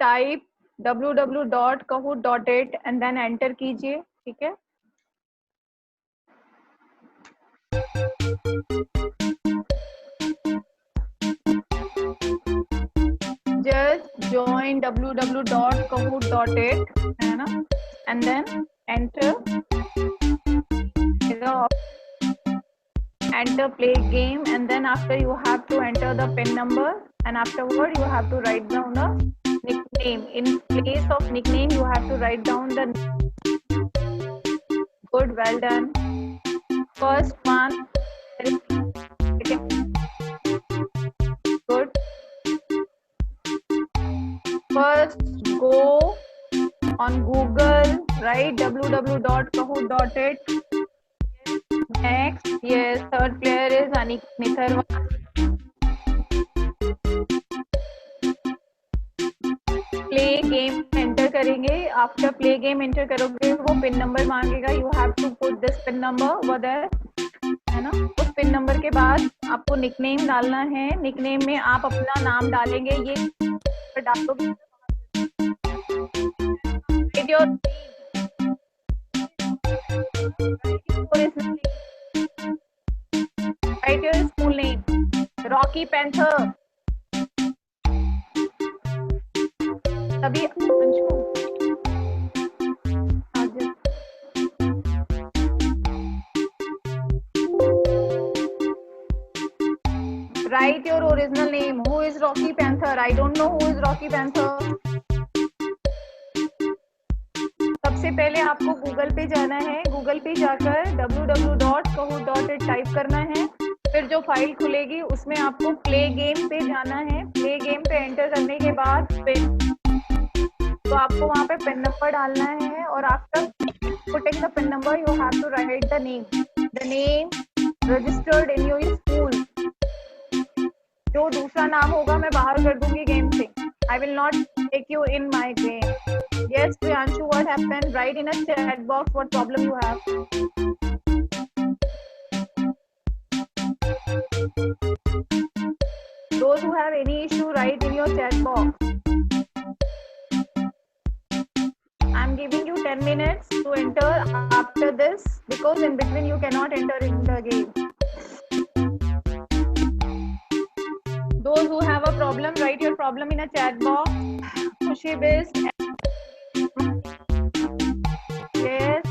Type www.kahoot.it and then enter कीजिए, ठीक है। जस्ट join www.kahoot.it है ना, and then enter play game, and then after you have to enter the pin number, and afterward you have to write down the nickname. In place of nickname you have to write down the good, well done. First one, good. First go on Google, write www.kahoot.it. Next, yes, third player is Anik Nitharwa. Play game enter करेंगे, after play game enter करोगे वो pin number मांगेगा, you have to put this pin number over there, है ना। उस pin number के बाद आपको निकनेम डालना है, निकनेम में आप अपना नाम डालेंगे, ये डालोगे, write your school name, Rocky Panther. तभी Anshu write your original name. Who is Rocky Panther? I don't know who is Rocky Panther. सबसे पहले आपको गूगल पे जाना है, गूगल पे जाकर www.kahoot.it टाइप करना है, फिर जो फाइल खुलेगी उसमें आपको प्ले गेम पे जाना है, प्ले गेम पे एंटर करने के बाद तो आपको वहाँ पे पिन नंबर डालना है, और after putting the pin number you have to write the name registered in your school. जो दूसरा नाम होगा मैं बाहर कर दूंगी गेम से, I will not take you in my game. Yes, Priyanshu, what happened? Write in a chat box what problem you have. Those who have any issue, write in your chat box. I'm giving you 10 minutes to enter after this, because in between you cannot enter in the game. Those who have a problem, write your problem in a chat box. Khushi-Biz. Yes.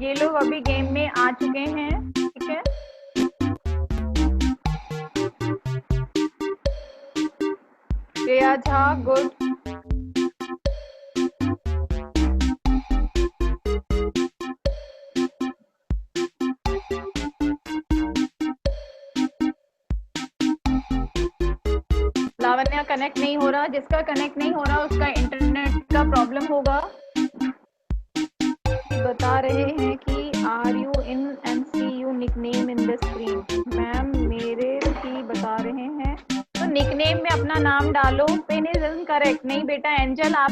ये लोग अभी game में आ चुके हैं, ठीक है। Shreya Jha, good. Lavanya connect नहीं हो रहा, जिसका कनेक्ट नहीं हो रहा उसका इंटरनेट का प्रॉब्लम होगा। बता रहे हैं कि are you in and see you nickname in the screen. Ma'am मेरे भी बता रहे हैं, तो निकनेम में अपना नाम डालो। Pin is incorrect. नहीं बेटा एंजल, आप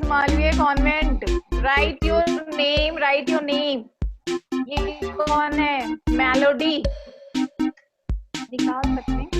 Malviya convent, right your name, right your name. ये कौन है? मेलोडी निकाल सकते हैं?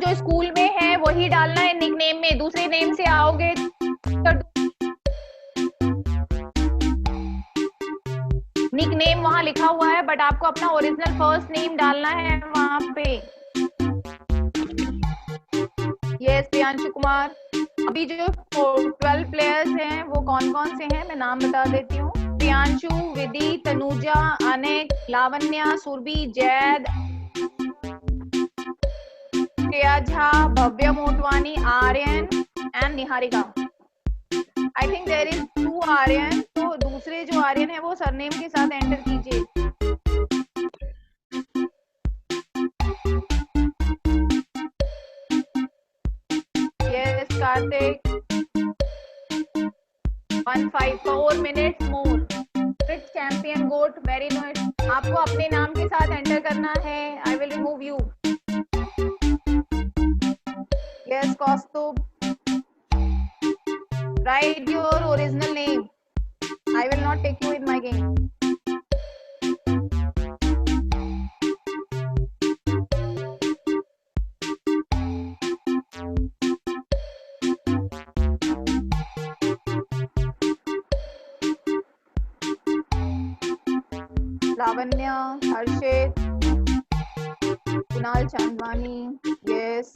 जो स्कूल में है वही डालना है निकनेम में, दूसरे नेम से आओगे निकनेम वहां लिखा हुआ है, बट आपको अपना ओरिजिनल फर्स्ट नेम डालना है वहां पे। यस प्रियांशु कुमार। अभी जो 12 प्लेयर्स हैं वो कौन कौन से हैं मैं नाम बता देती हूँ। Priyanshu, Vidhi, Tanuja, Anek, Lavanya, Surabhi, Zaid, Shreya Jha, Bhavya Motwani, Aryan and Niharika. I think there is 2 Aryan, तो दूसरे जो आर्यन है वो सरनेम के साथ एंटर कीजिए। Yes Kartik. 154 minutes more. Which champion goat? Very nice. आपको अपने नाम के साथ एंटर करना है। I will remove you. Yes, Kaustubh. Write your original name. I will not take you in my game. Lavanya, Harshit, Kunal Chandwani, yes.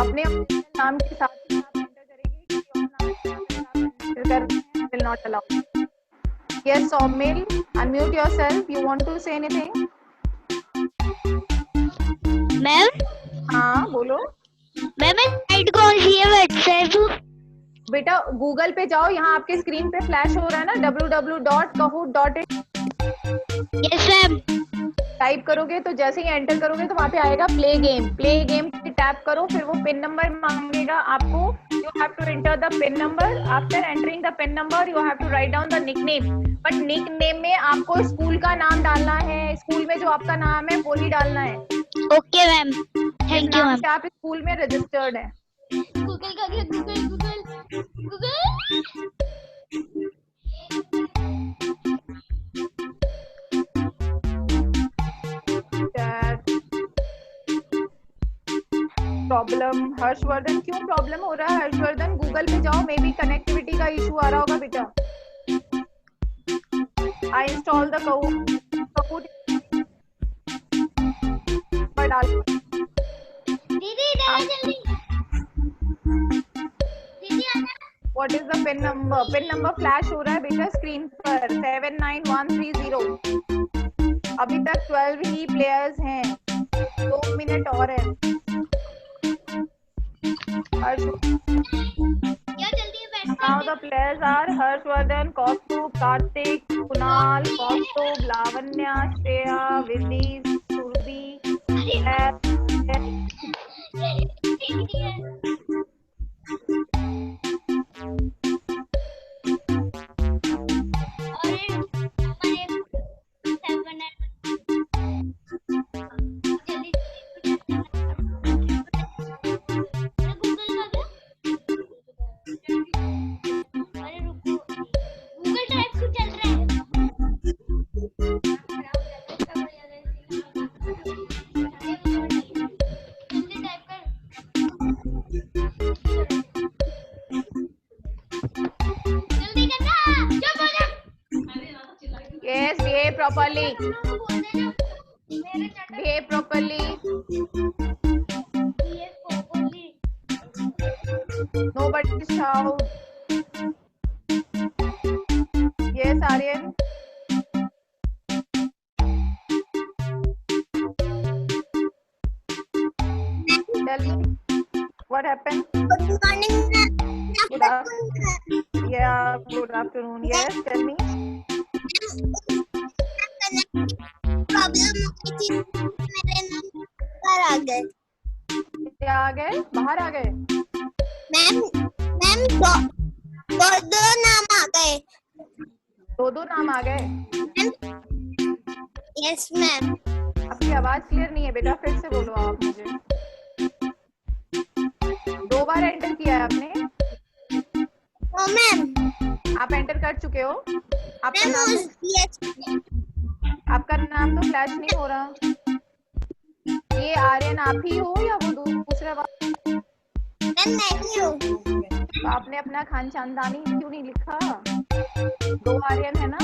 अपने नाम के साथ ही आप एंटर करेंगे, किसी और नाम के साथ आप एंटर कर रहे हैं, will not allow. Yes, Soumil, unmute yourself. You want to say anything? Ma'am हाँ बोलो। मैम साइट कौन सी है व्हाट्सएप? बेटा गूगल पे जाओ, यहाँ आपके स्क्रीन पे फ्लैश हो रहा है ना www.kahoot.it। Yes ma'am. टाइप करोगे तो जैसे ही एंटर करोगे तो वहाँ पे आएगा प्ले गेम। प्ले गेम पे टैप करो, फिर वो पिन नंबर मांगेगा आपको। You have to enter the pin number. After entering the pin number you have to write down the nickname. But nickname में आपको स्कूल का नाम डालना है, स्कूल में जो आपका नाम है वो ही डालना है। Okay ma'am, thank you ma'am. आप स्कूल में रजिस्टर्ड है। गूगल का गया, Google Google Google. Problem Harshvardhan, क्यों प्रॉब्लम हो रहा है हर्षवर्धन? गूगल पे जाओ, मे बी कनेक्टिविटी का इशू आ रहा होगा बेटा। आई इंस्टॉल द Kahoot पर डाल। दीदी इधर जल्दी। दीदी आना। What is the pin number? Pin number flash हो रहा है बेटा स्क्रीन पर 79130। अभी तक 12 ही प्लेयर्स हैं, 2 मिनट और है। Now the players are Harshvardhan, Kaustubh, Karthik, Kunal, Kaustubh, Lavanya, Shreya, Vidhi, Surbhi, Yes, behave properly. Behave properly. Nobody shout. Yes, Aryan. Tell me what happened. Good morning. Good afternoon. Yeah, good afternoon. Yes, tell me. Problem मेरे नाम पर आ गए। क्या आ गए? बाहर आ गए? Ma'am दो नाम आ गए। दो नाम आ गए? Yes ma'am. आपकी आवाज क्लियर नहीं है बेटा, फिर से बोलो आप मुझे। 2 बार एंटर किया है आपने? ओ मैम। आप एंटर कर चुके हो? आपका नाम है? आपका नाम तो फ्लैश नहीं हो रहा। ये आर्यन आप ही हो या वो दूसरा मैं नहीं हूँ। तो आपने अपना खानदानी क्यों नहीं लिखा? 2 आर्यन है ना,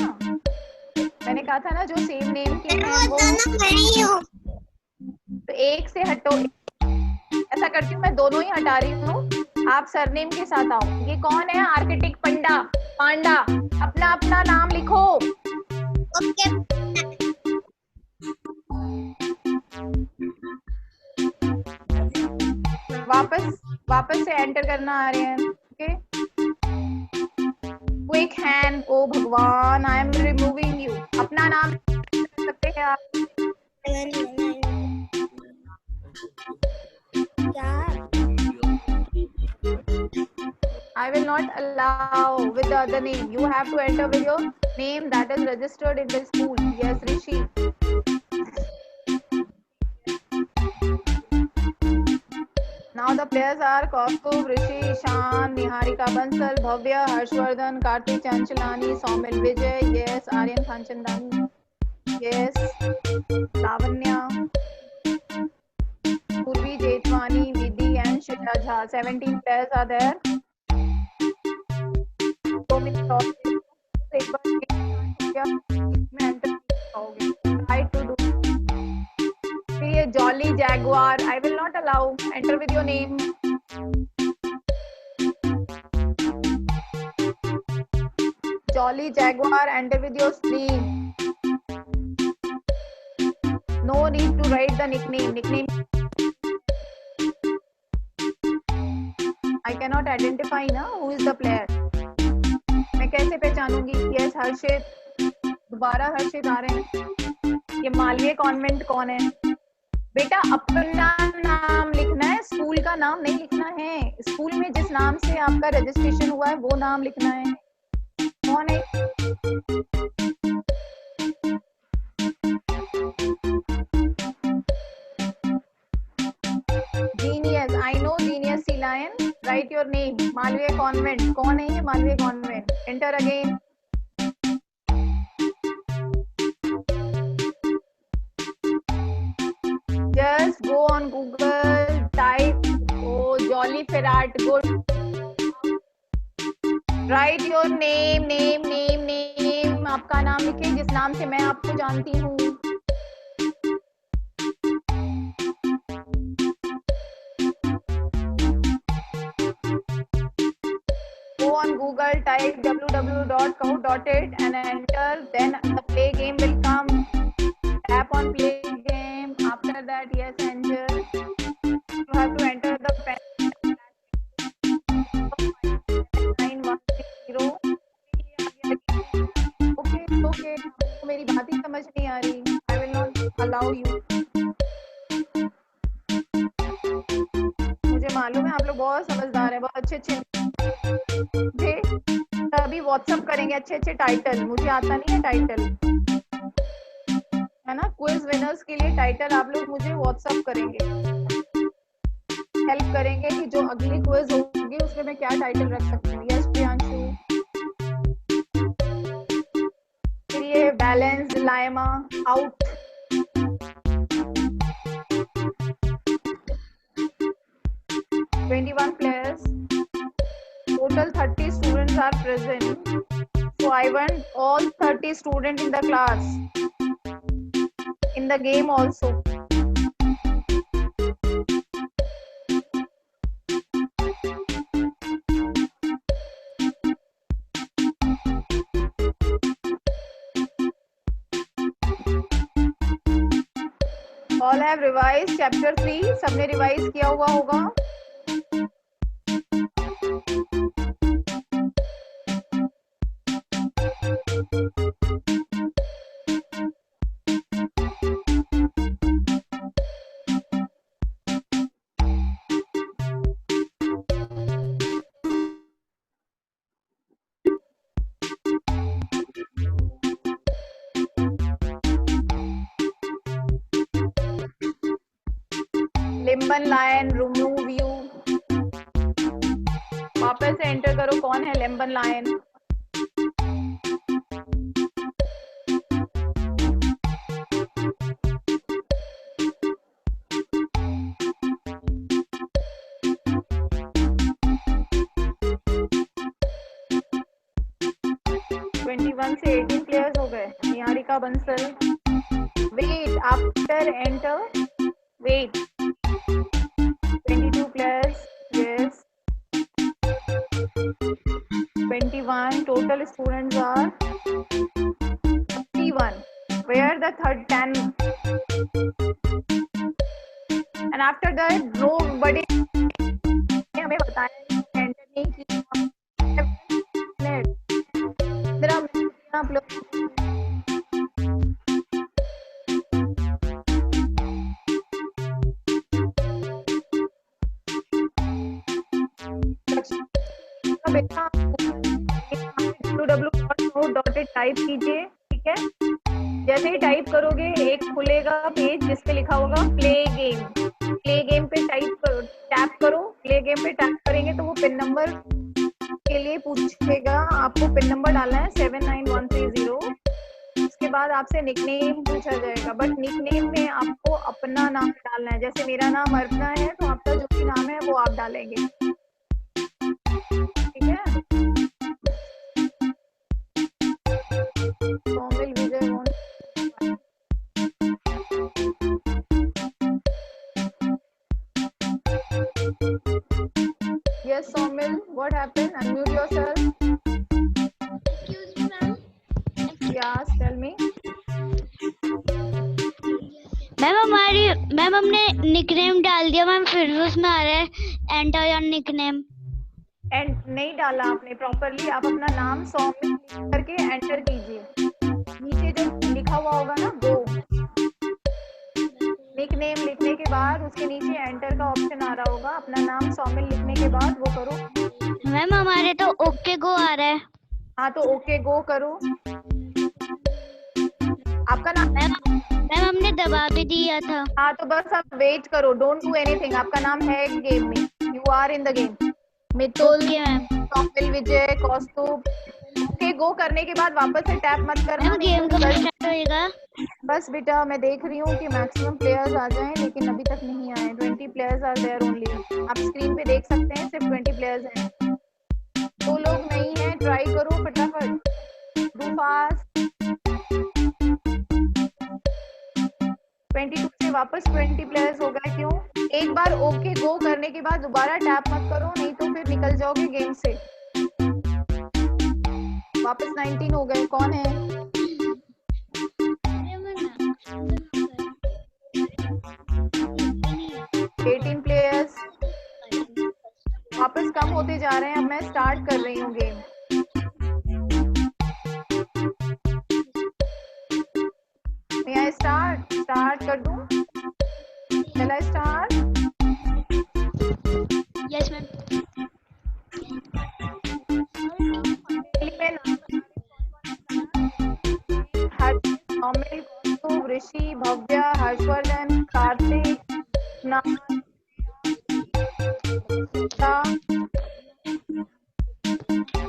मैंने कहा था ना जो सेम नेम के हैं वो दोनों मैं ही हूँ। तो एक से हटो। ऐसा करती हूँ मैं दोनों ही हटा रही हूँ, आप सरनेम के साथ आओ। ये कौन है? आर्किटेक्ट पांडा। अपना अपना नाम लिखो। ओके। वापस से एंटर करना आर्यन। Okay, quick hand. ओ भगवान, आई एम रिमूविंग यू। अपना नाम लिख सकते हैं आप। I will not allow with the other name. You have to enter with your name that is registered in the school. Yes, Rishi. Now the players are Kaustubh, Rishi, Ishan, Niharika Bansal, Bhavya, Harshvardhan, Kartik Chanchalani, Saumil Vijay. Yes, Aryan Khanchandani. Yes, Lavanya, Purvi Jetwani, Vidhi and Shreya Jha. 17 players are there. 2 minutes off. एक बार में enter होगे। Try to do. फिर ये Jolly Jaguar. I will not allow. Enter with your name. Jolly Jaguar. Enter with your name. No need to write the nickname. I cannot identify ना who is the player. मैं कैसे पहचानूंगी? Yes, हर्षित। दोबारा हर्षित आ रहे हैं। ये Malviya convent कौन है? बेटा अपना नाम लिखना है, स्कूल का नाम नहीं लिखना है। स्कूल में जिस नाम से आपका रजिस्ट्रेशन हुआ है वो नाम लिखना है। कौन है? Genius, I know Genius Sea Lion. Write your name. Malviya convent कौन है? ये Malviya convent. Enter again. Just go on Google, type oh Jolly Ferrat. Good. Write your name. आपका नाम लिखिए जिस नाम से मैं आपको जानती हूँ। Go on Google, type www.kahoot.it and enter. Then the play game will come. Tap on play game. After that, yes, enter. You have to enter the pen. 9130. Okay. आपको मेरी बात ही समझ नहीं आ रही। I will not allow you. मुझे मालूम है आप लोग बहुत समझदार हैं, बहुत अच्छे तभी व्हाट्सएप करेंगे अच्छे टाइटल। मुझे आता नहीं है टाइटल, है ना। क्विज विनर्स के लिए टाइटल आप लोग मुझे व्हाट्सएप करेंगे, हेल्प करेंगे कि जो अगली क्विज होगी उसमें मैं क्या टाइटल रख सकती हूँ। यस प्रियांशु। फिर ये बैलेंस लाइमा out. Twenty-one players. Total 30 students are present. So I want all 30 students in the class, in the game also. All have revised chapter 3. सबने रिवाइज किया हुआ होगा। लिम्बन लायन रिमूव यू। वापस से एंटर करो कौन है लिम्बन लायन। 21 से 18 प्लेयर्स हो गए। Niharika Bansal, wait after enter, wait 22 players, yes 21 total students are 31, where the third 10 and after that nobody हमें बताया एंटर नहीं किया। आप लोग बेटा www.note.it टाइप कीजिए, ठीक है। जैसे ही टाइप करोगे एक खुलेगा पेज जिस पे लिखा होगा प्ले गेम। प्ले गेम पे टैप करो। प्ले गेम पे टैप करेंगे तो वो पिन नंबर के लिए पूछेगा। आपको पिन नंबर डालना है 79130। उसके बाद आपसे निकनेम पूछा जाएगा, बट निकनेम में आपको अपना नाम डालना है। जैसे मेरा नाम अर्पणा है तो आपका जो भी नाम है वो आप डालेंगे, ठीक है। सोमिल विजय Yes, Somil, what happened? Unmute yourself. Excuse me, ma'am. Yes, tell me. Ma'am हमने निकनेम डाल दिया मैम, फिर भी उसमें आ रहा है एंटर योर निकनेम। एंड नहीं डाला आपने प्रॉपरली। आप अपना नाम सौमिल करके एंटर कीजिए। नीचे जो लिखा हुआ होगा ना वो निकनेम लिखने के बाद उसके नीचे एंटर का ऑप्शन आ रहा होगा। अपना नाम सौमिल लिखने के बाद वो करो। मैम हमारे तो ओके गो आ रहा है। हाँ तो ओके गो करो। आपका नाम मैम हमने दबा भी दिया था। हाँ तो बस आप वेट करो, डोंट डू एनीथिंग। आपका नाम है गेम में, you are in the game. Mitul, Saumil, Vijay, Kaustubh. Okay go करने के बाद वापस से टैप मत करना। गेम कब स्टार्ट होएगा? बस बेटा मैं देख रही हूँ कि मैक्सिमम प्लेयर्स आ जाएं, लेकिन अभी तक नहीं आए। 20 प्लेयर्स आर देयर ओनली। आप स्क्रीन पे देख सकते हैं सिर्फ 20 प्लेयर्स हैं। 2 लोग नहीं हैं, ट्राई करो फटाफट, डू फास्ट। 22 से वापस 20 प्लेयर्स हो गए। क्यों? एक बार ओके गो करने के बाद दोबारा टैप मत करो, नहीं तो फिर निकल जाओगे गेम से। वापस 19 हो गए। कौन है? 18 प्लेयर्स। वापस कम होते जा रहे हैं। अब मैं स्टार्ट कर रही हूँ गेम। मैं स्टार्ट कर दूं? चला start. Yes ma'am. Saumil, Rishi, Bhavya, Harshvardhan, Kartik,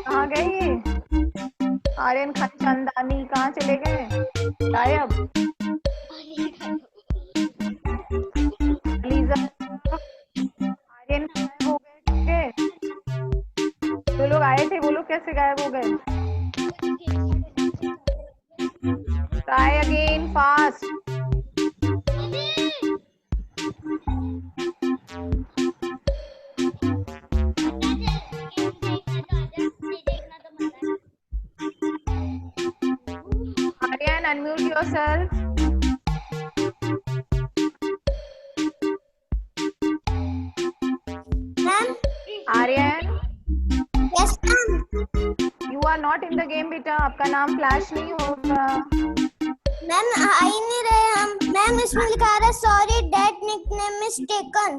कहाँ गए ये? आर्यन खान, चंदानी कहाँ चले गए? गायब। आर्यन गायब हो गए, ठीक है। जो लोग आए थे वो लोग कैसे गायब हो गए? Try again fast. Aryan, unmute yourself. Ma'am. Aryan, Yes, ma'am. you are not in the game बेटा। आपका नाम फ्लैश नहीं होगा। मैम आ ही नहीं रहे हम। मैम इसमें लिखा रहा है sorry that nickname is taken.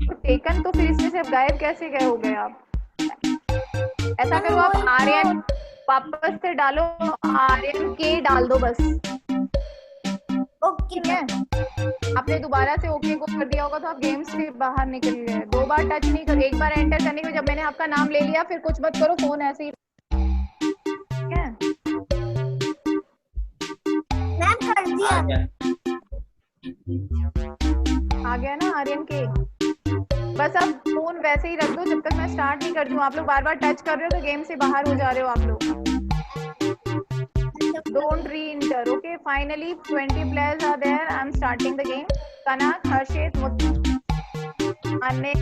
तो टेकन तो फिर इसमें से गायब कैसे गए हो गए आप? ऐसा करो आप आर्यन वापस से डालो, आर्यन के डाल दो बस, ओके ठीक है। आपने दोबारा से ओके को कर दिया होगा तो आप गेम से बाहर निकल गए। 2 बार टच नहीं करो। एक बार एंटर करने के जब मैंने आपका नाम ले लिया फिर कुछ मत करो, फोन ऐसे ही, ठीक है। मैम कर दिया। आ गया ना आर्यन के? बस अब फोन वैसे ही रख दो जब तक मैं स्टार्ट नहीं करती हूँ। आप लोग बार बार टच कर रहे हो तो गेम से बाहर हो जा रहे हो आप लोग। Don't re-enter. Okay. Finally, 20 players are there. I'm starting the game. Kanak, Harshit, Anne,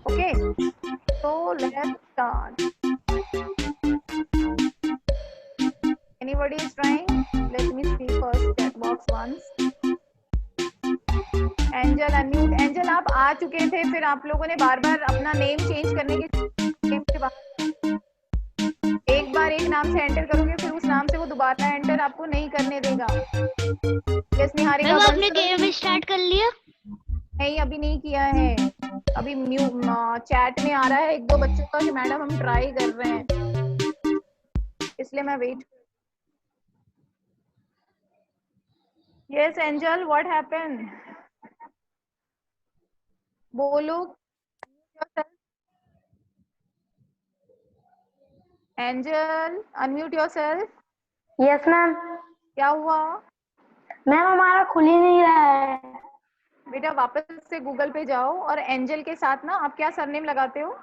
Okay. So let's start. Anybody is trying? Let me see first chat box once. Angel unmute. Angel आप आ चुके थे, फिर आप लोगों ने बार बार अपना name change करने के गेम के बाद एक बार एक नाम से एंटर करोगे, फिर उस नाम से वो दोबारा एंटर आपको नहीं करने देगा। यस निहारिका, आपने गेम स्टार्ट कर लिया? नहीं अभी नहीं किया है, अभी चैट में आ रहा है एक दो बच्चों का कि मैडम हम ट्राई कर रहे हैं, इसलिए मैं wait. Yes Angel, what happened? बोलो। Angel unmute yourself. Yes ma'am. क्या हुआ? मैम हमारा खुल ही नहीं रहा है। बेटा वापस से गूगल पे जाओ और एंजल के साथ ना आप क्या सरनेम लगाते हो?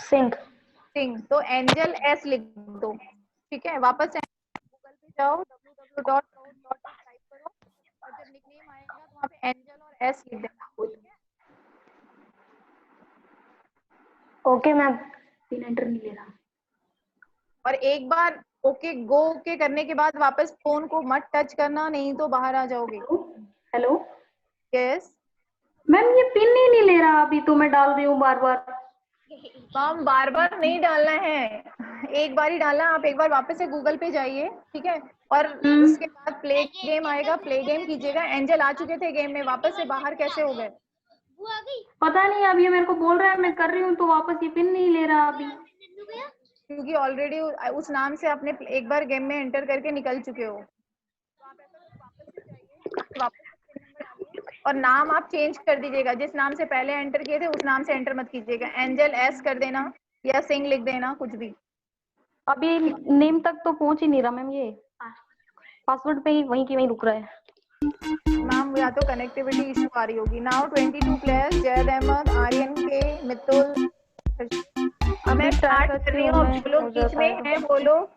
सिंह। सिंह। तो एंजल एस लिख दो, ठीक है। वापस से गूगल पे जाओ, www.cloud.in टाइप करो और जब निकनेम आएगा तो वहाँ पे एंजल और एस लिख देना। Okay ma'am. पिन एंटर नहीं ले रहा। और एक बार ओके गो ओके करने के बाद वापस फोन को मत टच करना, नहीं तो बाहर आ जाओगे। हेलो। यस मैम ये पिन ही नहीं ले रहा, अभी तो मैं डाल रही हूँ बार बार। मैम बार बार नहीं डालना है, एक बार ही डालना। आप एक बार वापस से गूगल पे जाइए, ठीक है, और उसके बाद प्ले गेम आएगा, प्ले गेम कीजिएगा। एंजल आ चुके थे गेम में, वापस से बाहर कैसे हो गए? पता नहीं, अब ये मेरे को बोल रहा है, मैं कर रही हूँ तो वापस ये पिन नहीं ले रहा अभी, क्योंकि ऑलरेडी उस नाम से आपने एक बार गेम में एंटर करके निकल चुके हो। वापस और नाम आप चेंज कर दीजिएगा, जिस नाम से पहले एंटर किए थे उस नाम से एंटर मत कीजिएगा। एंजल एस कर देना या सिंह लिख देना, कुछ भी। अभी नेम तक तो पहुंच ही नहीं रहा मैम, ये पासवर्ड पे ही वहीं की वहीं रुक रहा है। मैम या तो कनेक्टिविटी इशू आ रही होगी। नाउ 22 प्लेयर्स, जैद अहमद, आर्यन के, मितुल। मैं स्टार्ट कर रही हूँ, जो लोग बीच में हैं वो लोग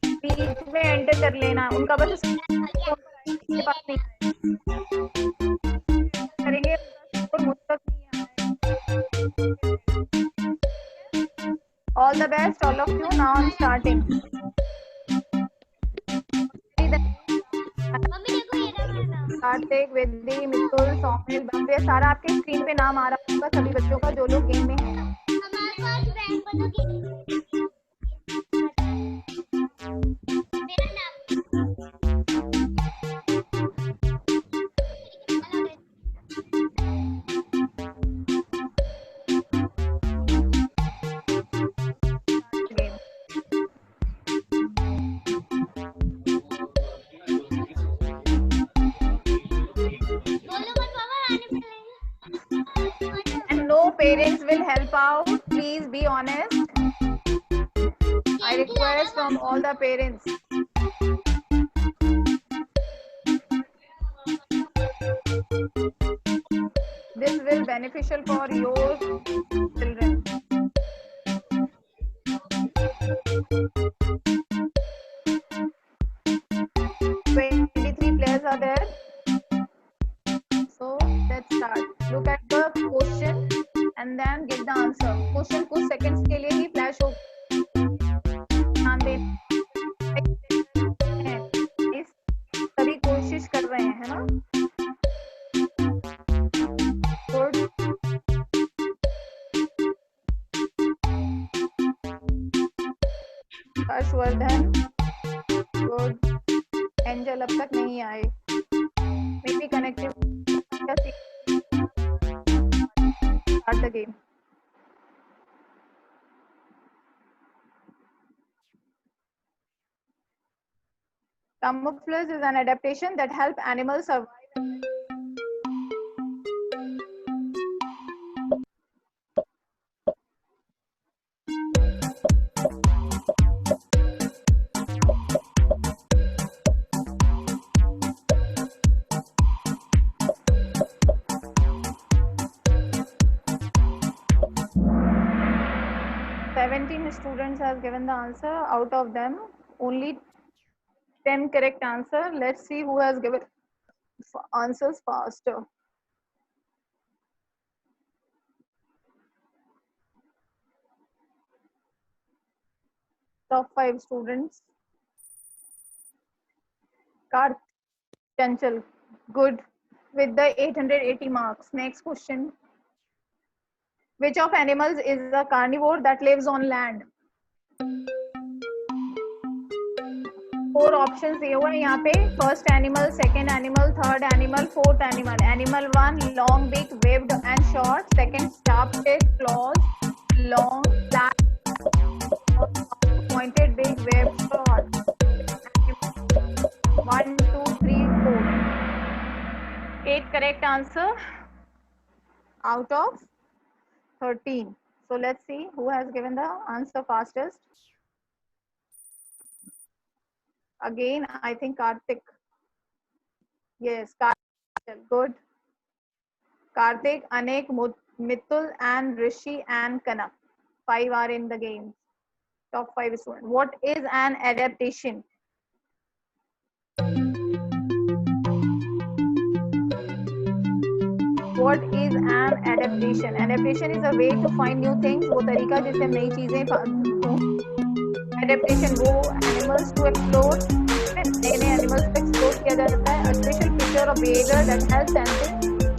बीच में एंटर कर लेना, उनका बस के पास नहीं करेंगे और मुझ तक नहीं आए। All the best all of you. Now I am starting. Kartik, वेदी, मितुल, सौमिल, भव्य, सारा आपके स्क्रीन पे नाम आ रहा होगा सभी बच्चों का जो लोग गेम में हैं। Parents will help out. Please be honest. I request from all the parents. This will beneficial for your children. Players are there. So let's start. Look at the question and then get the answer. Question कुछ seconds के लिए ही flash हो, ध्यान दें। इस सभी कोशिश कर रहे हैं, है ना? Good. हर्षवर्धन, गुड। एंजल अब तक नहीं आए, may be connective. Start the game. Camouflage is an adaptation that helps animals survive. 17 students have given the answer. Out of them, only 10 correct answer. Let's see who has given answers faster. Top 5 students. Karth Chanchal, good, with the 880 marks. Next question. Which of animals is a carnivore that lives on land? 4 options दिए हुए हैं यहाँ पे. First animal, second animal, third animal, fourth animal. Animal 1, long beak, webbed and short. Second, sharp teeth, claws, long, flat, pointed beak, webbed, short. 1, 2, 3, 4. 8 correct answer out of 13. So let's see who has given the answer fastest. Again, I think Karthik. Yes, Karthik, good. Karthik, Anek, Mitul, and Rishi and Kanak. 5 are in the game. Top 5 students. What is an adaptation? What is an adaptation? Adaptation is a way to find new things. वो तरीका जिससे हम नई चीजें Adaptation वो animals to explore. नए animals को explore किया जाता है. A special feature of behavior that helps animals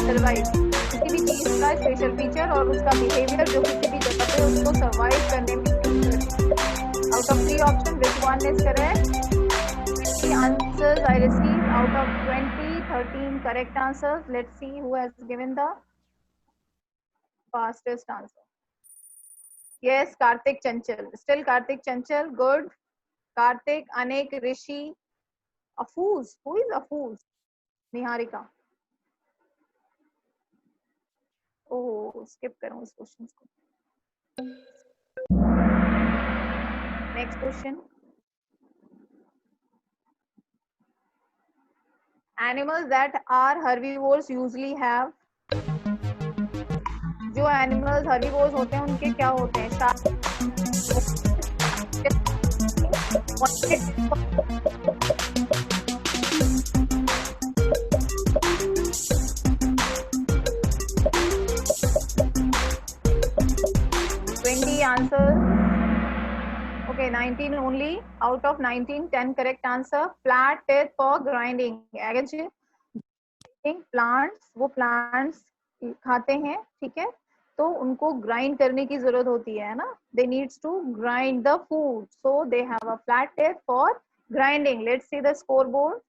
survive. किसी भी चीज का special feature और उसका behavior जो किसी भी जगह पे उसको survive करने में out of 3 options, which one is correct? 20 answers I received out of 20, 13 correct answers. Let's see who has given the fastest answer. Yes, Karthik Chanchal. Still Karthik Chanchal. Good. Karthik, Anek, Rishi. Afooz. Who is Afooz? Niharika. Oh, skip करूँ इस questions को. Next question. Animals that are herbivores usually have. जो animals herbivores होते हैं उनके क्या होते हैं? 20 answers. Okay, 19 only. Out of 19, 10 correct answer. Flat teeth for grinding. Again, plants, वो plants खाते हैं, ठीक है? तो उनको grind करने की जरूरत होती है ना? They needs to grind the food, so they have a flat teeth for grinding. Let's see the scoreboard.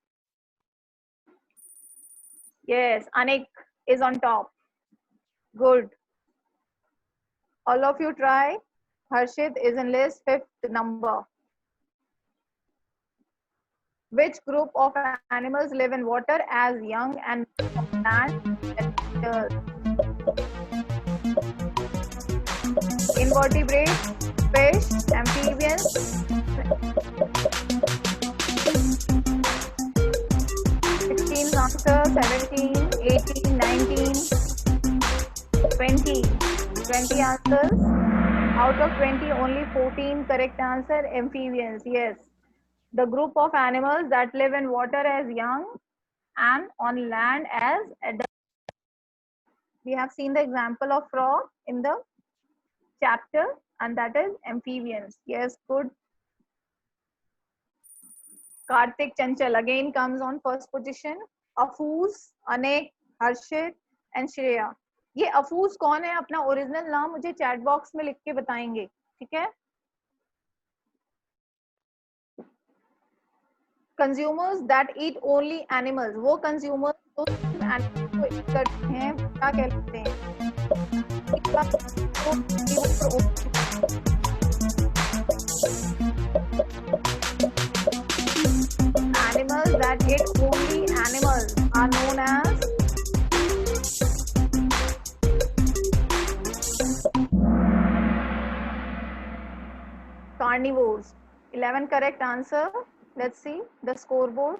Yes, Anik is on top. Good. All of you try. Harshit is in list 5th number. Which group of animals live in water as young and land? Invertebrates, fish, amphibians. 16 answer, 17, 18, 19, 20. 20 answers. Out of 20, only 14 correct answer. Amphibians, yes. The group of animals that live in water as young and on land as adults. We have seen the example of frog in the chapter, and that is amphibians. Yes, good. Karthik Chanchal again comes on first position. Afooz, Anek, Harshit and Shreya. ये अफूज कौन है? अपना original नाम मुझे chat box में लिख के बताएंगे, ठीक है? Consumers that eat only animals. वो consumers जो animals को eat करते हैं क्या कहते हैं? Animals that eat only animals are known as carnivores. 11 correct answer. Let's see the scoreboard.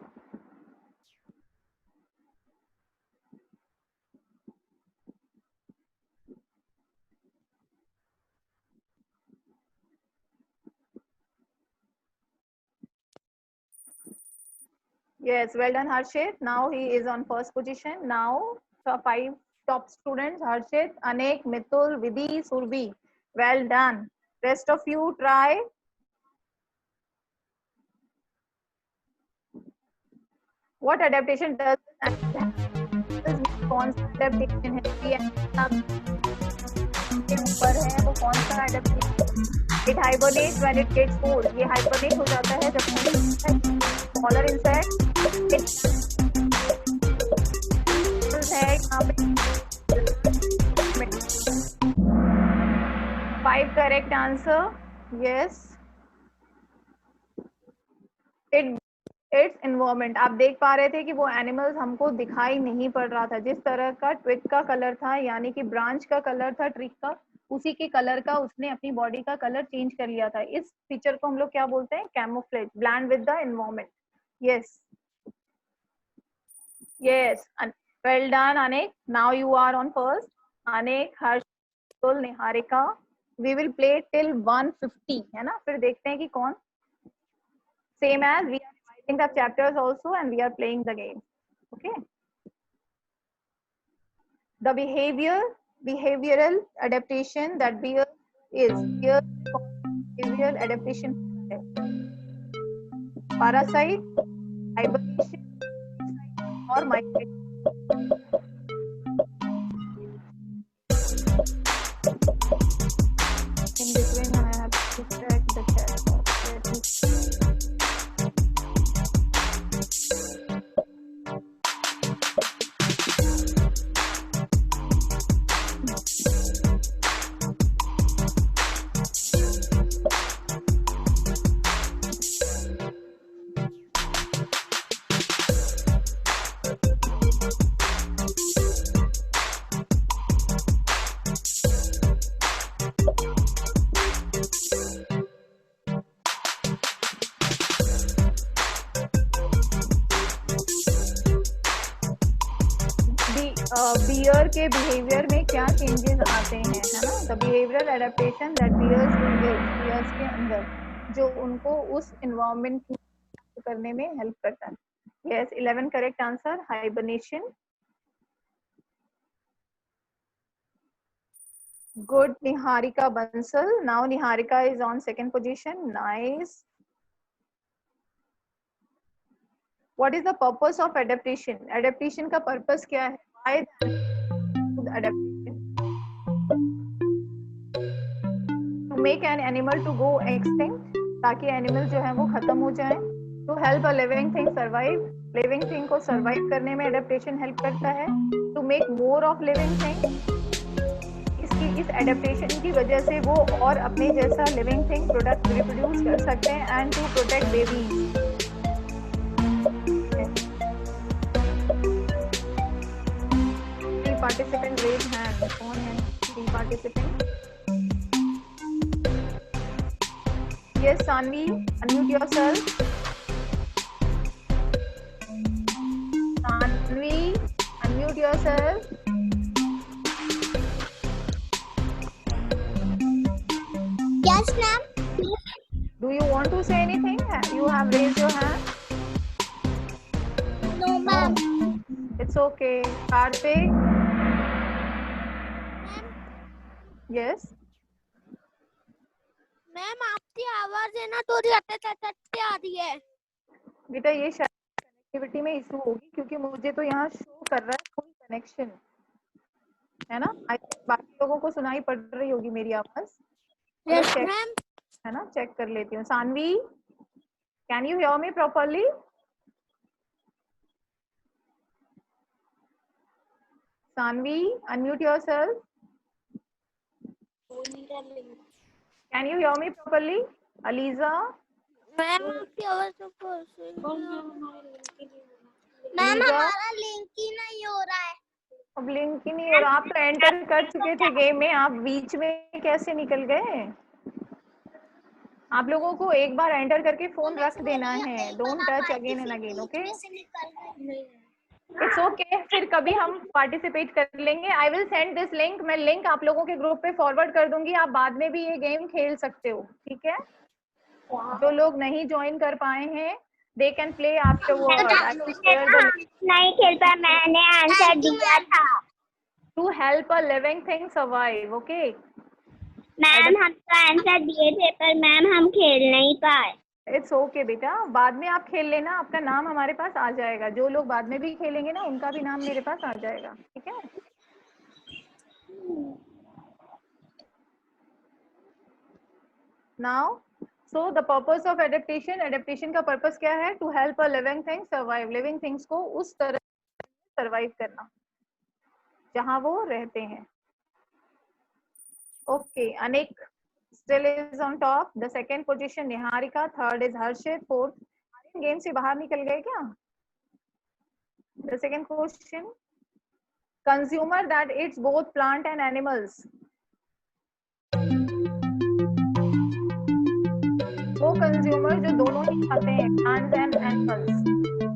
Yes, well done, Harshit. Now he is on first position. Now the 5 top students: Harshit, Anek, Mitul, Vidhi, Surbhi. Well done. Rest of you try. What adaptation does कौन सा adaptation है? के ऊपर है वो कौन सा adaptation? It hibernates when it gets cold. ये hibernate हो जाता है जब smaller insect है यहाँ पे 5 correct answer. Yes. It's environment. आप देख पा रहे थे कि वो एनिमल्स हमको दिखाई नहीं पड़ रहा था। जिस तरह का ट्विग का कलर था, यानी कि ब्रांच का कलर था ट्रिक का, उसी के कलर का उसने अपनी बॉडी का कलर चेंज कर लिया था। इस फीचर को हम लोग क्या बोलते हैं? Camouflage, blend with the environment. Yes yes, well done Anek. Now you are on first. Anek, Harshul, Niharika, we will play till 150, है ना? फिर देखते हैं कि कौन। Same as we are the chapters also and we are playing the game. Okay, the behavioral adaptation that bear is behavioral adaptation है parasite, hibernation और migration. In between I have to check the chat. Bear के behaviour में क्या changes आते हैं, है ना? The behavioural adaptation that bears के अंदर जो उनको उस एनवायरनमेंट करने में हेल्प करता है। Yes, 11 correct answer, hibernation. Good, Niharika Bansal. Now Niharika is on second position. Nice. What is the purpose of adaptation? Adaptation का पर्पस क्या है? Why adaptation? To make an animal to go extinct, ताकि एनिमल जो है वो खत्म हो जाए। To help a living thing survive, living thing को सर्वाइव करने में एडेप्टेशन हेल्प करता है। To make more of living thing, इस एडेप्टेशन की वजह से वो और अपने जैसा लिविंग थिंग प्रोडक्ट रिप्रोड्यूस कर सकते हैं। And to protect babies. Participant raise hand. कौन है? 3 participant. Yes, Sanvi, unmute yourself. Sanvi, unmute yourself. Yes, ma'am. Do you want to say anything? You have raised your hand. No, ma'am. It's okay. Karthik. Yes. Ma'am आपकी आवाज है ना थोड़ी अटक आ रही है। बेटा ये शायद कनेक्टिविटी में इशू होगी, क्योंकि मुझे तो यहाँ शो कर रहा है फुल कनेक्शन, है ना? बाकी लोगों को सुनाई पड़ रही होगी मेरी आवाज। Yes, ma'am. है ना? चेक कर लेती हूँ। Saanvi, can you hear me properly? Saanvi, unmute yourself. Can you hear me properly? Aliza? Ma'am आपकी आवाज तो मैम हमारा लिंक ही नहीं हो रहा है। अब लिंक ही नहीं हो रहा। आप तो एंटर कर चुके थे गेम में, आप बीच में कैसे निकल गए? आप लोगों को एक बार एंटर करके फोन रख देना है। Don't touch again and again. Okay, it's okay. फिर कभी हम पार्टिसिपेट कर लेंगे। I will send this link. मैं लिंक आप लोगों के ग्रुप पे फॉरवर्ड कर दूंगी। आप बाद में भी ये गेम खेल सकते हो, ठीक है? जो लोग नहीं ज्वाइन कर पाए हैं, They can play afterward. I will share the link. नहीं खेल पाया, मैंने आंसर दिया था। To help a living thing survive. Okay. Ma'am हम तो आंसर दिए थे पर मैम हम खेल नहीं पाए। इट्स ओके बेटा, बाद में आप खेल लेना, आपका नाम हमारे पास आ जाएगा। जो लोग बाद में भी खेलेंगे ना उनका भी नाम मेरे पास आ जाएगा, ठीक है। Now so the purpose of adaptation, adaptation का पर्पस क्या है? To help a living thing survive, living things को उस तरह सर्वाइव करना जहां वो रहते हैं। ओके, अनेक still is on top. The second position Niharika, third is Harshit, fourth. Game से बाहर निकल गए क्या? The second question, consumer that eats both plant and animals. वो कंज्यूमर जो दोनों ही खाते हैं, plants and animals.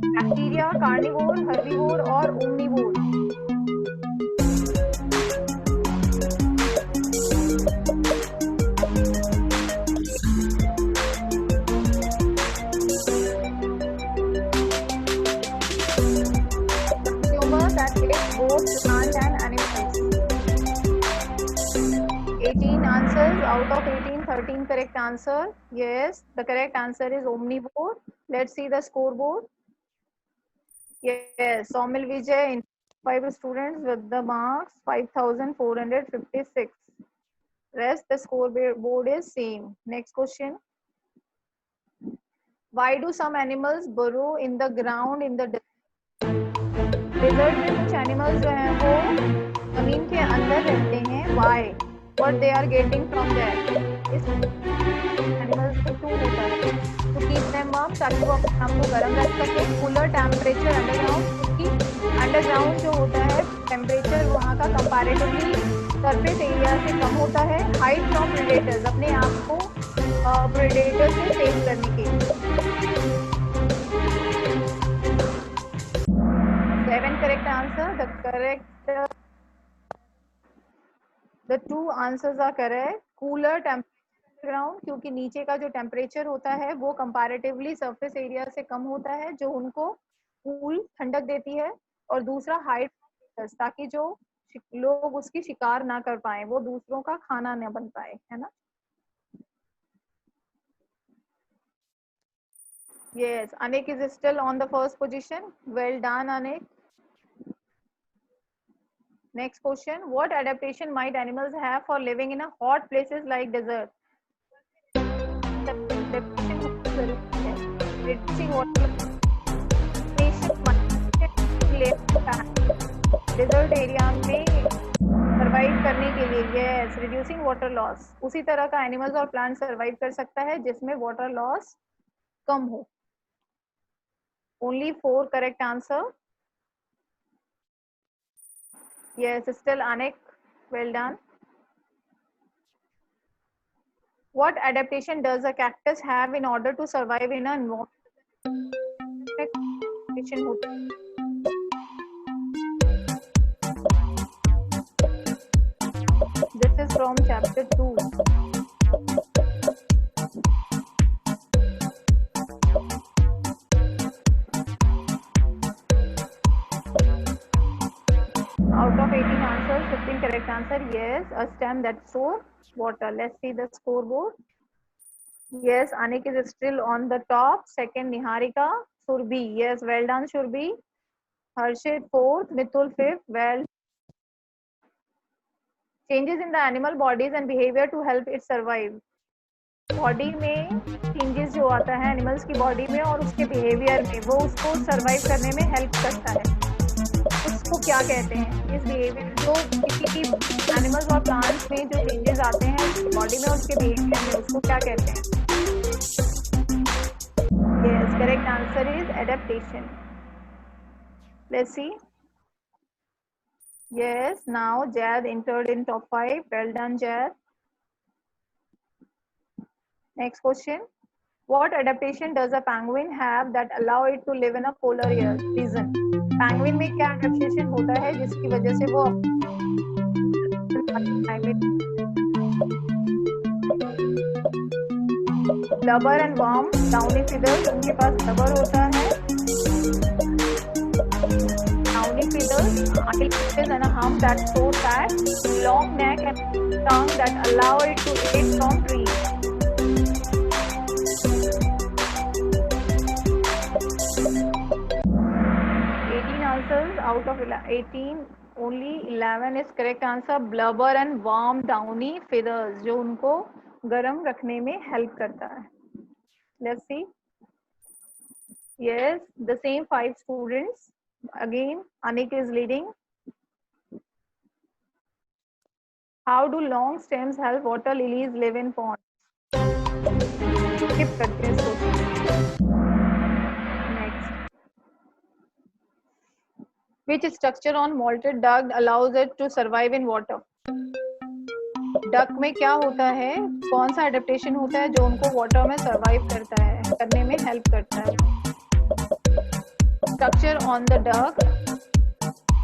Bacteria, carnivore, herbivore और omnivore. Both plant and animals. 18 answers out of 18, 13 correct answer. Yes, the correct answer is omnivore. Let's see the scoreboard. Yes, Somil Vijay, 5 students with the marks 5,456. Rest the scoreboard is same. Next question. Why do some animals burrow in the ground in the desert? Desert में कुछ animals जो हैं वो जमीन के अंदर रहते हैं। Why? What they are getting from that? इस एनिमल्स को क्यों होता है? टू कीप देम वार्म, ताकि वो अपने आप को गर्म रख सके। कूलर टेम्परेचर अंडरग्राउंड, क्योंकि अंडरग्राउंड जो होता है टेम्परेचर वहाँ का कंपैरेटिवली सरफेस एरिया से कम होता है। हाइड फ्रॉम प्रेडेटर्स, अपने आप को प्रेडेटर से सेव करने के लिए। 7 correct answer. The two answers are correct. Cooler temperature ground, क्योंकि नीचे का जो टेम्परेचर होता है वो कंपैरेटिवली सरफेस एरिया से कम होता है, जो उनको कूल ठंडक देती है। और दूसरा हाइट, ताकि जो लोग उसकी शिकार ना कर पाए, वो दूसरों का खाना न बन पाए, है ना। Yes, Anik is still on the first position. Well done, Anik. Next question, what adaptation might animals have for living in a hot places like desert? Reducing water, desert area में सर्वाइव करने के लिए। Yes, reducing water loss. उसी तरह का animals और plant survive कर सकता है जिसमें वाटर लॉस कम हो। Only 4 correct answer. Yes, still Anik. Well done. What adaptation does a cactus have in order to survive in an environment? This is from chapter 2. Out of 18 answers, 15 correct answer. Yes, a stem that stores water. Let's see the scoreboard. Yes, Anik is still on the top. Second, Niharika. Surbhi. Yes, well done, Surbhi. Harshit, fourth. Mithul, fifth. Well. Changes in the animal bodies and behavior to help it survive. Body में changes जो आता है animals की body में और उसके behaviour में, वो उसको सर्वाइव करने में हेल्प करता है। उसको क्या कहते हैं? इस बिहेवियर जो किसी एनिमल्स और प्लांट्स में जो चेंजेस आते हैं उसकी बॉडी में और उसके बिहेवियर में, उसको क्या कहते हैं? Yes, correct answer is adaptation. Let's see. Yes, now Jad entered in top 5. Well done, Jad. Next question. What adaptation does a penguin have that allow it to live in a polar region? Penguin में क्या adaptation होता है जिसकी वजह से वो blubber and warm downy feathers, उनके पास blubber होता है, downy feathers, eyelashes and a hump that's so fat, long neck and tongue that allow it to eat from trees. 18 answers out of 18, only 11 is correct answer. Blubber and warm downy feathers, जो उनको गर्म रखने में help करता है. Let's see. Yes, the same 5 students. Again, Anik is leading. How do long stems help water lilies live in ponds? Skip करते हैं इसको. Next. Which structure on malted duck allows it to survive in water? Duck में क्या होता है, कौन सा adaptation होता है जो उनको वाटर में सरवाइव करता है, करने में हेल्प करता है? Structure on the duck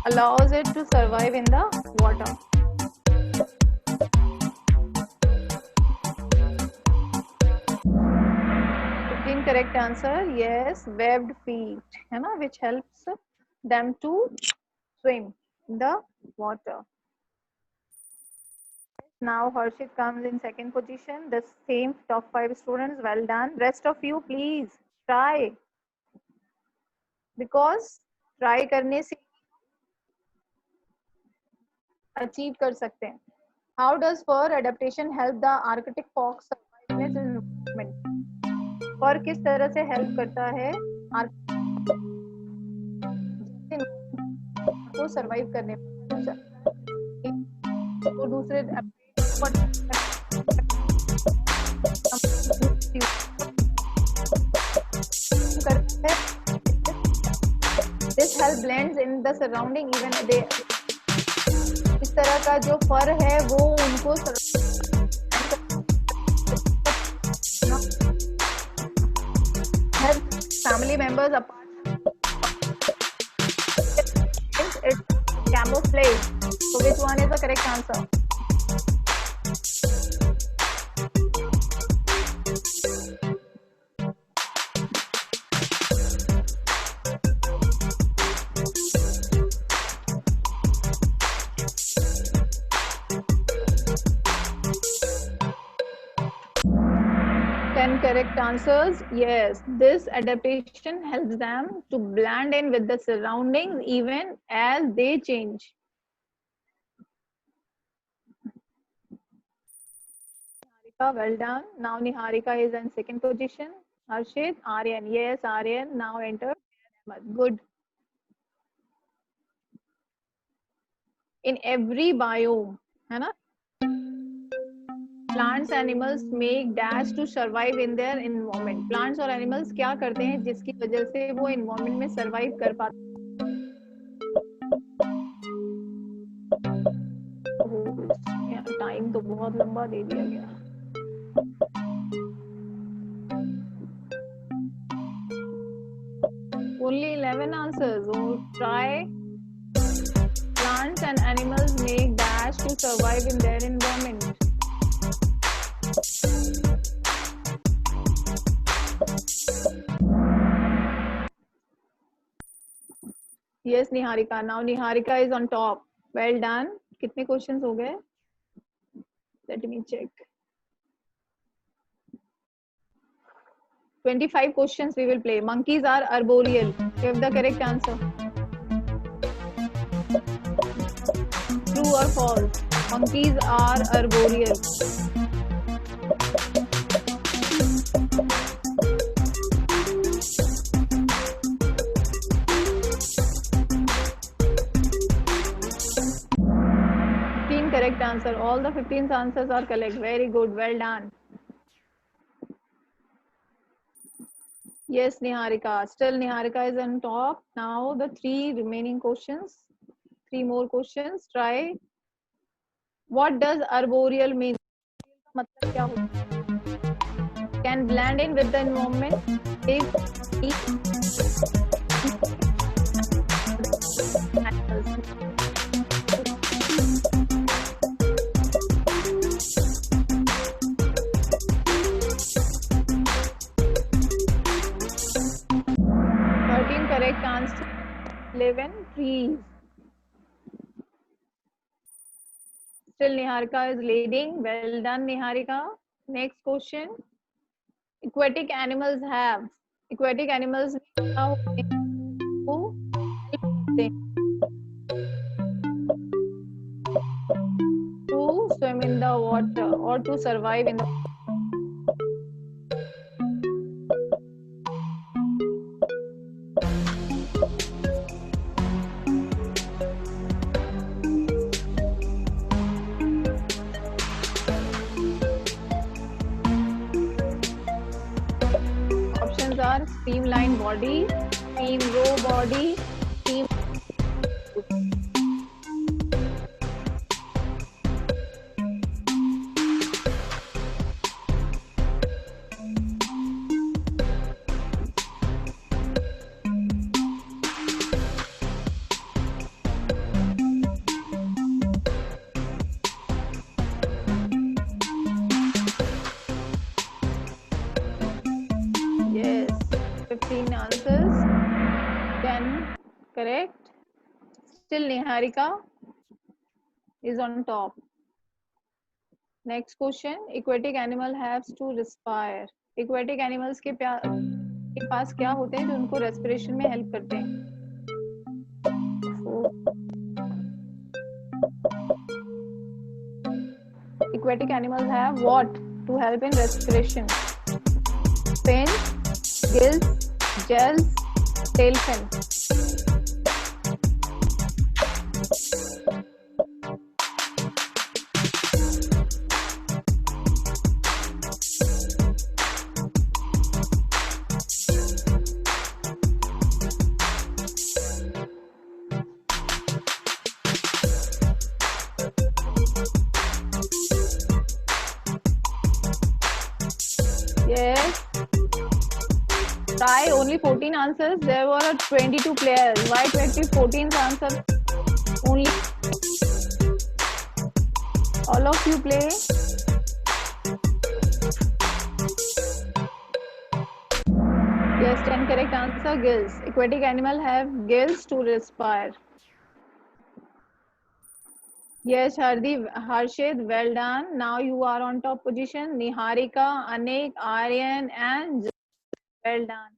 allows it to survive in the water. Correct answer. Yes, webbed feet, है ना, which helps them to swim in the water. Now Harshit comes in second position. The same top 5 students. Well done. Rest of you, please try, because try करने से achieve कर सकते हैं. How does fur adaptation help the Arctic fox survive in its environment? फर किस तरह से help करता है को सरवाइव करने में? तो दूसरे This help blends in the surrounding even they. इस तरह का जो फर है वो उनको family members apart. It's camouflage. So which one is the correct answer? Correct answers. Yes, this adaptation helps them to blend in with the surroundings even as they change. Niharika, well done. Now Niharika is in second position. Harshit, Aryan, yes, Aryan now entered. Good. In every biome, है ना? Plants animals make dash to survive in their environment. Plants और animals क्या करते हैं जिसकी वजह से वो environment में survive कर पाते हैं? टाइम तो बहुत लंबा दे दिया गया. Only 11 answers. So try. Plants and animals make dash to survive in their environment. Yes, Niharika. Now Niharika is on top. Well done. कितने questions हो गए? Let me check. 25 questions we will play. Monkeys are arboreal. Give the correct answer. True or false? Monkeys are arboreal. Correct answer. All the 15 answers are correct. Very good. Well done. Yes, Niharika. Still Niharika is on top. Now the 3 remaining questions. 3 more questions. Try. What does arboreal mean? मतलब क्या होता है? Can blend in with the environment. live in trees. Still Niharika is leading. Well done, Niharika. Next question. Aquatic animals have. Aquatic animals में क्या होते हैं? वो help करते हैं to swim in the water or to survive in the options are streamline body, steam row body, steam yes, 15 answers, 10 correct. Still Niharika is on top. Next question. Aquatic animal has to respire. Aquatic animals के पास क्या होते हैं जो उनको respiration में help करते हैं? Aquatic animals have what to help in respiration? Fins, gills, gels, tail fin. Yes. Try only 14 answers. There were 22 players. Why 14 answers only? All of you play. Yes, 10 correct answer. Gills. Aquatic animal have gills to respire. Yes, Harshit, well done. Now you are on top position. Niharika, Anik, Aryan, and well done.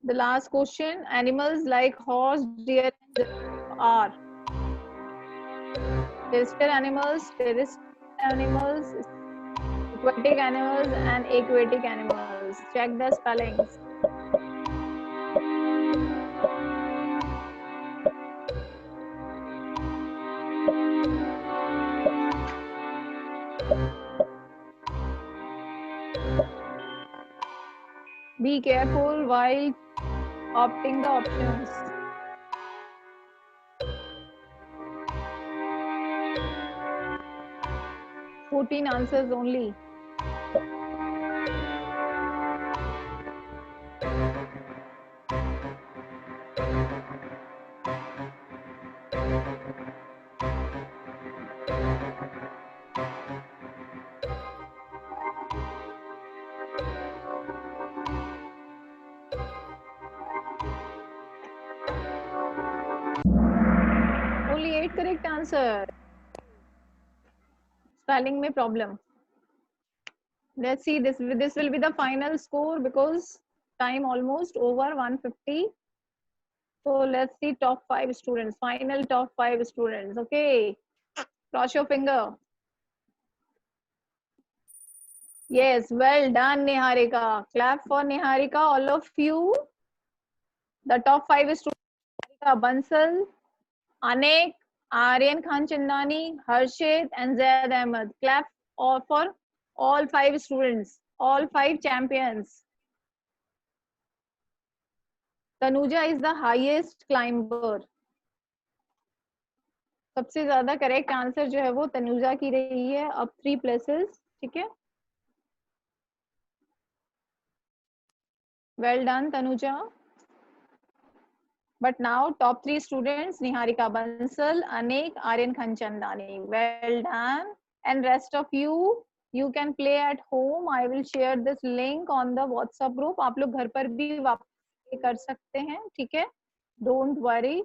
The last question. Animals like horse, deer, and giraffe are terrestrial animals, aquatic animals, and aquatic animals. Check the spellings. Be careful while opting the options. Fourteen answers only. Only 8 correct answer. Spelling में problem. Let's see, this will be the final score because time almost over 150. So let's see top 5 students, final top 5 students. Okay, cross your finger. Yes, well done, Niharika. Clap for Niharika, all of you. The top 5 students: Niharika Bansal, Anek, Aryan Khan Chandani, Harshit, and Zaid Ahmed. Clap for all 5 students, all 5 champions. Tanuja is the highest climber. सबसे ज्यादा correct answer जो है वो तनुजा की रही है. अब 3 places. ठीक है, well done Tanuja. But now top 3 students: Niharika Bansal, Anek, Aryan Khan Chandani. Well done. And rest of you can play at home. I will share this link on the WhatsApp group. आप लोग घर पर भी वापस कर सकते हैं, ठीक है, डोंट वरी।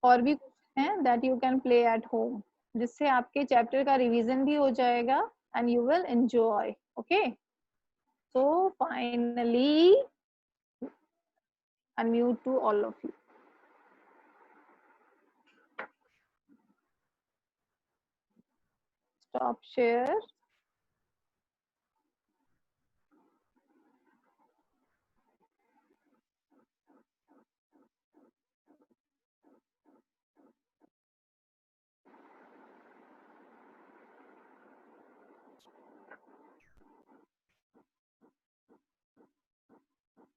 और भी कुछ हैं that you can play at home, जिससे आपके चैप्टर का रिवीजन भी हो जाएगा and you will enjoy. Okay, so finally unmute to all of you. Stop share.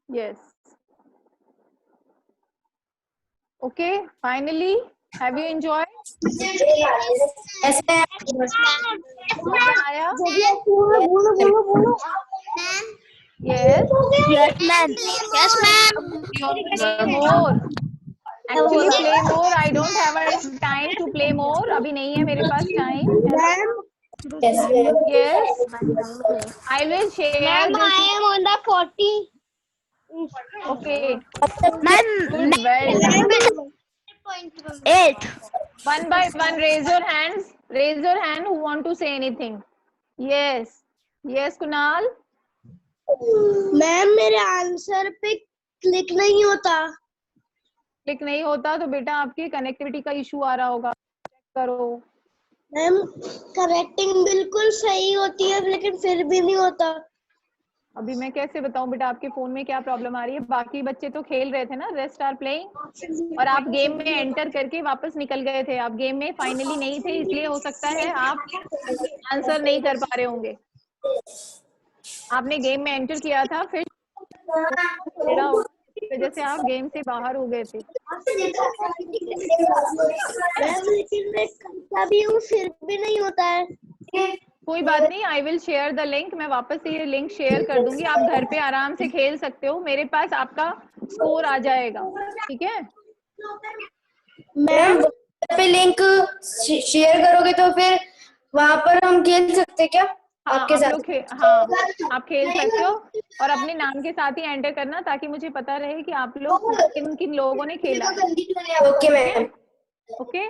Yes. Okay, finally, have you enjoyed? Yes, ma'am. मजा आया? Yes. Yes, ma'am. Yes, ma'am. Play more. Actually, play more. I don't have a time to play more. अभी नहीं है मेरे पास time. Yes, ma'am. Yes. I will share Ma'am, this. I am on the 40. Okay. Ma'am. Good. Well done. 8. One by one, raise your hands. Raise your hand who want to say anything. Yes. Yes, Kunal. Ma'am मेरे answer पे click नहीं होता। Click नहीं होता तो बेटा आपकी connectivity का इशू आ रहा होगा, चेक करो। मैम करेक्टिंग बिल्कुल सही होती है लेकिन फिर भी नहीं होता। अभी मैं कैसे बताऊं बेटा आपके फोन में क्या प्रॉब्लम आ रही है? बाकी बच्चे तो खेल रहे थे ना, रेस्ट आर प्लेइंग, और आप गेम में एंटर करके वापस निकल गए थे। आप गेम में फाइनली नहीं थे, इसलिए हो सकता है आप आंसर नहीं कर पा रहे होंगे। आपने गेम में एंटर किया था, फिर वजह से आप गेम से बाहर हो गए थे। लेकिन मैं करता भी हूँ फिर भी नहीं होता है। कोई बात नहीं, I will share the link. मैं वापस से ये लिंक शेयर कर दूंगी, आप घर पे आराम से खेल सकते हो। मेरे पास आपका स्कोर आ जाएगा, ठीक है? मैम पे लिंक शेयर करोगे तो फिर वहाँ पर हम खेल सकते क्या? हाँ, आपके आप साथ? लोग हाँ, आप खेल सकते हो, और अपने नाम के साथ ही एंटर करना ताकि मुझे पता रहे कि आप लोग किन किन लोगों ने खेला है। Okay ma'am. Okay,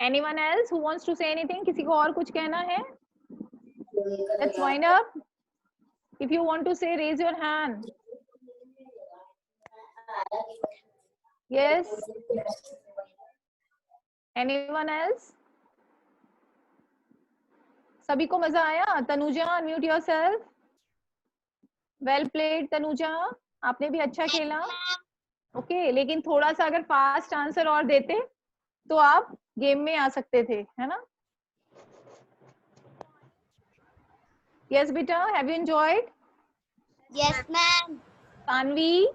anyone else who wants to say anything? किसी को और कुछ कहना है? Let's wind up. If you want to say, raise your hand. Yes, anyone else? सभी को मजा आया? Tanuja, unmute yourself. Well played Tanuja, आपने भी अच्छा खेला। ओके, लेकिन थोड़ा सा अगर फास्ट आंसर और देते तो आप गेम में आ सकते थे, है ना? यस बेटा, have you enjoyed? Yes ma'am. Tanvi,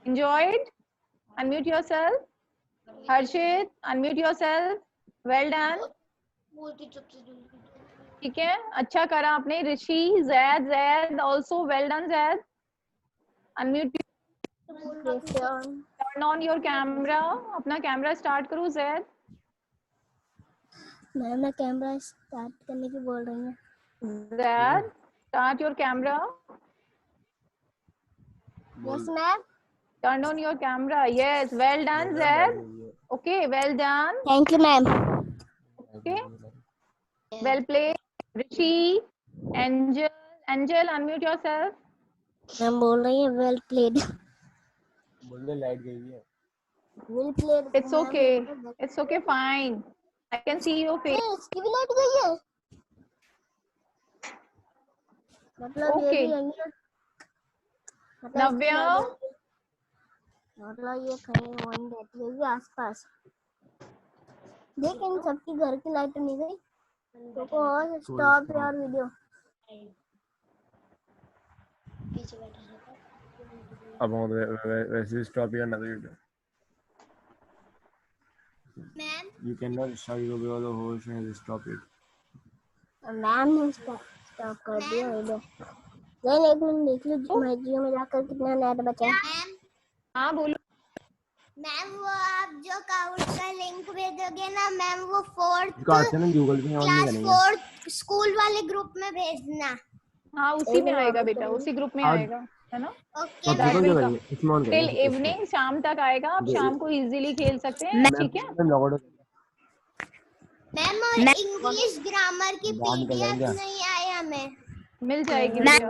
enjoyed? Unmute yourself. Harshit, unmute yourself. Well done. ठीक है, अच्छा करा आपने। Rishi, Zaid, Zaid also well done Zaid. Unmute. Turn on your camera. अपना कैमरा स्टार्ट करो जैद। मैम मैं कैमरा स्टार्ट करने की बोल रही हूँ। Zaid, start your camera. Yes ma'am. Turn on your camera. Yes, well done Zed. Okay, well done. Thank you ma'am. Okay, well played. Rishi, Angel, Angel, unmute yourself. Ma'am बोल रही है well played. बोलने light गई है। Well played. It's okay. It's okay, fine. I can see your face. इसकी भी light गई है। मतलब ये Okay. भी यही है। Navya, मतलब ये कहीं वहीं रहती होगी आसपास। देख इन सबकी घर की लाइट नहीं गई। तो और स्टॉप यार वीडियो। अब वैसे स्टॉप करना था video. Ma'am You cannot stop it because the host has stopped it. Ma'am ने स्टॉप कर दिया वीडियो। नहीं एक मिनट देख लो मैं जियो में जाकर कितना नेट बचा है। हाँ बोलो। मैम वो आप जो काउंट का लिंक भेजोगे ना मैम वो फोर्थ इसको आते ना गूगल पे ऑन नहीं क्लास करेंगे। फोर्थ स्कूल वाले ग्रुप में भेजना। हाँ उसी में आएगा बेटा, उसी ग्रुप में आज- आएगा, है ना? ओके आप That देखो will क्या come. करेंगे, इसमें ऑन टिल करेंगे इवनिंग, शाम तक आएगा, आप शाम को इजीली खेल सकते हैं, ठीक है? मैम लॉग आउट मैम और इंग्लिश ग्रामर की बाहर निकल पीडीएफ जाएंगे। नहीं आए हमें। मिल जाएगी बेटा।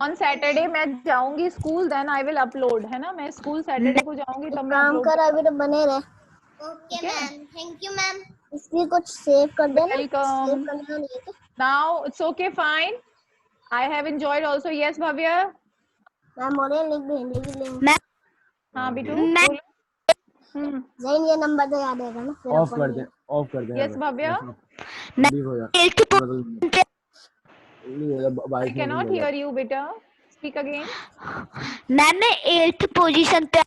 ऑन सैटरडे मैं जाऊंगी school, then I will upload, है ना? मैं स्कूल सैटरडे को जाऊंगी तब मैं काम अपलोड कर, अभी तो बने रहे। ओके ठीक है? Ma'am, thank you ma'am. इसलिए कुछ सेव कर देना, Welcome. सेव करने का नहीं है क्या? Now it's okay, fine, I have enjoyed also. Yes Bhavya. Ma'am और लिंक भेजेगी लिंक। हाँ बिटू बोलो। जैन ये नंबर तो याद रहेगा ना, फिर ऑफ अपन कर दे, ऑफ कर दे। यस भव्य। जल्दी हो जा, I can not here you बेटा, स्पीक अगेन। मैम मैं 8th पोजीशन पे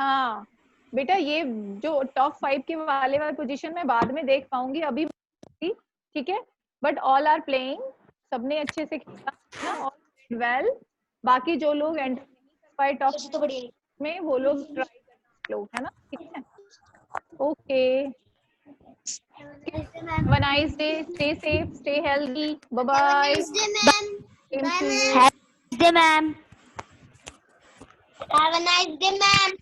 हाँ बेटा, ये जो टॉप 5 के वाले पोजीशन में बाद में देख पाऊंगी, अभी ठीक है? बट ऑल आर प्लेइंग, सबने अच्छे से खेला, ऑल वेल। बाकी जो लोग एंटर नहीं कर पाए टॉप में, वो लोग ट्राई करना लोग, है ना? ठीक है, okay. Have a nice day, stay safe, stay healthy, bye bye. Same to you. Have day ma'am. Have a nice day, ma'am.